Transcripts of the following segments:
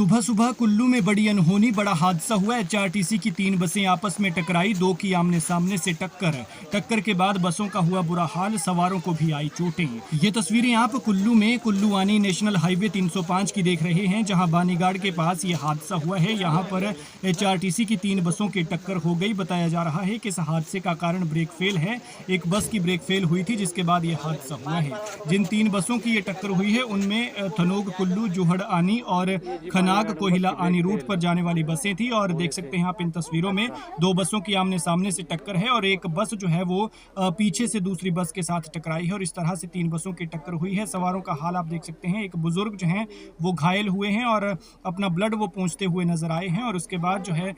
सुबह सुबह कुल्लू में बड़ी अनहोनी, बड़ा हादसा हुआ। एचआरटीसी की 3 बसें आपस में टकराई, 2 की आमने सामने से टक्कर के बाद बसों का हुआ बुरा हाल, सवारों को भी आई चोटें। ये तस्वीरें आप कुल्लू में कुल्लू-आनी नेशनल हाईवे 305 की देख रहे हैं, जहां बानीगाड़ के पास ये हादसा हुआ है। यहां पर एचआरटीसी की 3 बसों की टक्कर हो गई। बताया जा रहा है कि इस हादसे का कारण ब्रेक फेल है। एक बस की ब्रेक फेल हुई थी, जिसके बाद ये हादसा हुआ है। जिन 3 बसों की ये टक्कर हुई है उनमें थनोग कुल्लू, जोहड़ आनी और खनाग कोहिला आनी रूट पर जाने वाली बसें थी। और देख सकते हैं आप इन तस्वीरों में 2 बसों की आमने सामने से टक्कर है और एक बस जो है वो पीछे से दूसरी बस के साथ टकराई है और इस तरह से 3 बसों की टक्कर हुई है। सवारों का हाल आप देख सकते हैं। एक बुजुर्ग जो हैं वो घायल हुए हैं और अपना ब्लड वो पहुंचते हुए नजर आए हैं। और उसके बाद जो है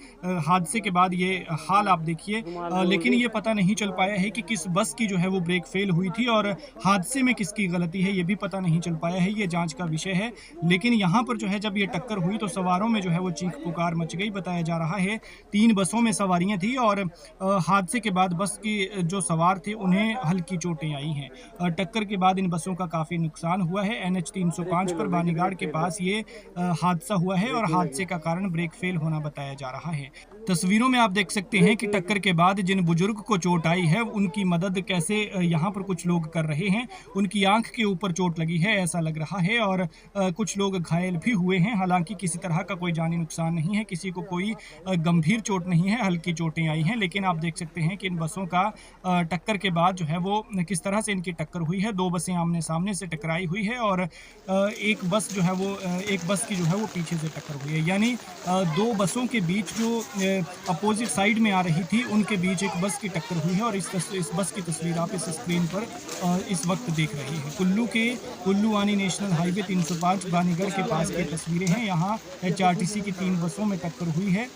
हादसे के बाद ये हाल आप देखिए, लेकिन ये पता नहीं चल पाया है कि किस बस की जो है वो ब्रेक फेल हुई थी और हादसे में किसकी गलती है, ये भी पता नहीं चल पाया है। ये जांच का विषय है। लेकिन यहाँ पर जो है जब ये टक्कर हुई तो सवारों में जो है वो चीख पुकार मच गई। बताया जा रहा है 3 बसों में सवारियां थी और हादसे के बाद बस की जो सवार थे उन्हें हल्की चोटें आई हैं। टक्कर के बाद इन बसों का काफ़ी नुकसान हुआ है। NH 305 पर बानीगाड़ के पास ये हादसा हुआ है और हादसे का कारण ब्रेक फेल होना बताया जा रहा है। तस्वीरों में आप देख सकते हैं कि टक्कर के बाद जिन बुजुर्ग को चोट आई है उनकी मदद कैसे यहाँ पर कुछ लोग कर रहे हैं। उनकी आंख के ऊपर चोट लगी है ऐसा लग रहा है और कुछ लोग घायल भी हुए हैं। हालांकि किसी तरह का कोई जानी नुकसान नहीं है, किसी को कोई गंभीर चोट नहीं है, हल्की चोटें आई हैं। लेकिन आप देख सकते हैं कि इन बसों का टक्कर के बाद जो है वो किस तरह से इनकी टक्कर हुई है। 2 बसें आमने सामने से टकराई हुई है और एक बस जो है वो एक बस की जो है वो पीछे से टक्कर हुई है। यानी 2 बसों के बीच जो अपोजिट साइड में आ रही थी उनके बीच एक बस की टक्कर हुई है और इस बस की तस्वीर आप इस स्क्रीन पर इस वक्त देख रहे हैं। कुल्लू के कुल्लू-आनी नेशनल हाईवे 305 बानीगढ़ के पास की तस्वीरें हैं। यहाँ एचआरटीसी की 3 बसों में टक्कर हुई है।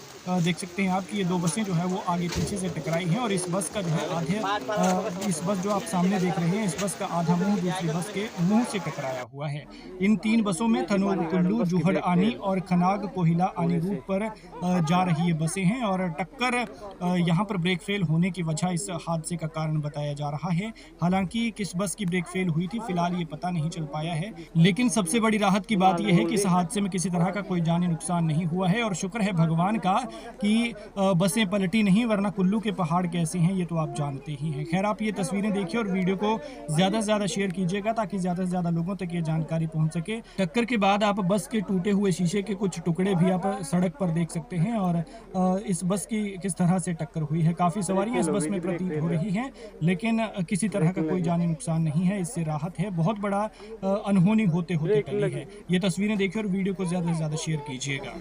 देख सकते हैं आप कि ये 2 बसें जो है वो आगे पीछे से टकराई हैं और इस बस का जो है इस बस जो आप सामने देख रहे हैं इस बस का आधा मुंह दूसरी बस के मुंह से टकराया हुआ है। इन 3 बसों में थनोग कुल्लू, जोहड़ आनी और खनाग कोहिला आनी रूट पर जा रही ये बसें हैं और टक्कर यहाँ पर ब्रेक फेल होने की वजह इस हादसे का कारण बताया जा रहा है। हालांकि किस बस की ब्रेक फेल हुई थी फिलहाल ये पता नहीं चल पाया है। लेकिन सबसे बड़ी राहत की बात यह है कि इस हादसे में किसी तरह का कोई जानी नुकसान नहीं हुआ है और शुक्र है भगवान का कि बसें पलटी नहीं, वरना कुल्लू के पहाड़ कैसे हैं ये तो आप जानते ही हैं। खैर आप ये तस्वीरें देखिए और वीडियो को ज़्यादा से ज़्यादा शेयर कीजिएगा ताकि ज़्यादा से ज़्यादा लोगों तक ये जानकारी पहुंच सके। टक्कर के बाद आप बस के टूटे हुए शीशे के कुछ टुकड़े भी आप सड़क पर देख सकते हैं और इस बस की किस तरह से टक्कर हुई है। काफ़ी सवारियाँ इस बस में प्रतीत हो रही हैं लेकिन किसी तरह का कोई जानी नुकसान नहीं है, इससे राहत है। बहुत बड़ा अनहोनी होते होते टली है। ये तस्वीरें देखिए और वीडियो को ज़्यादा से ज़्यादा शेयर कीजिएगा।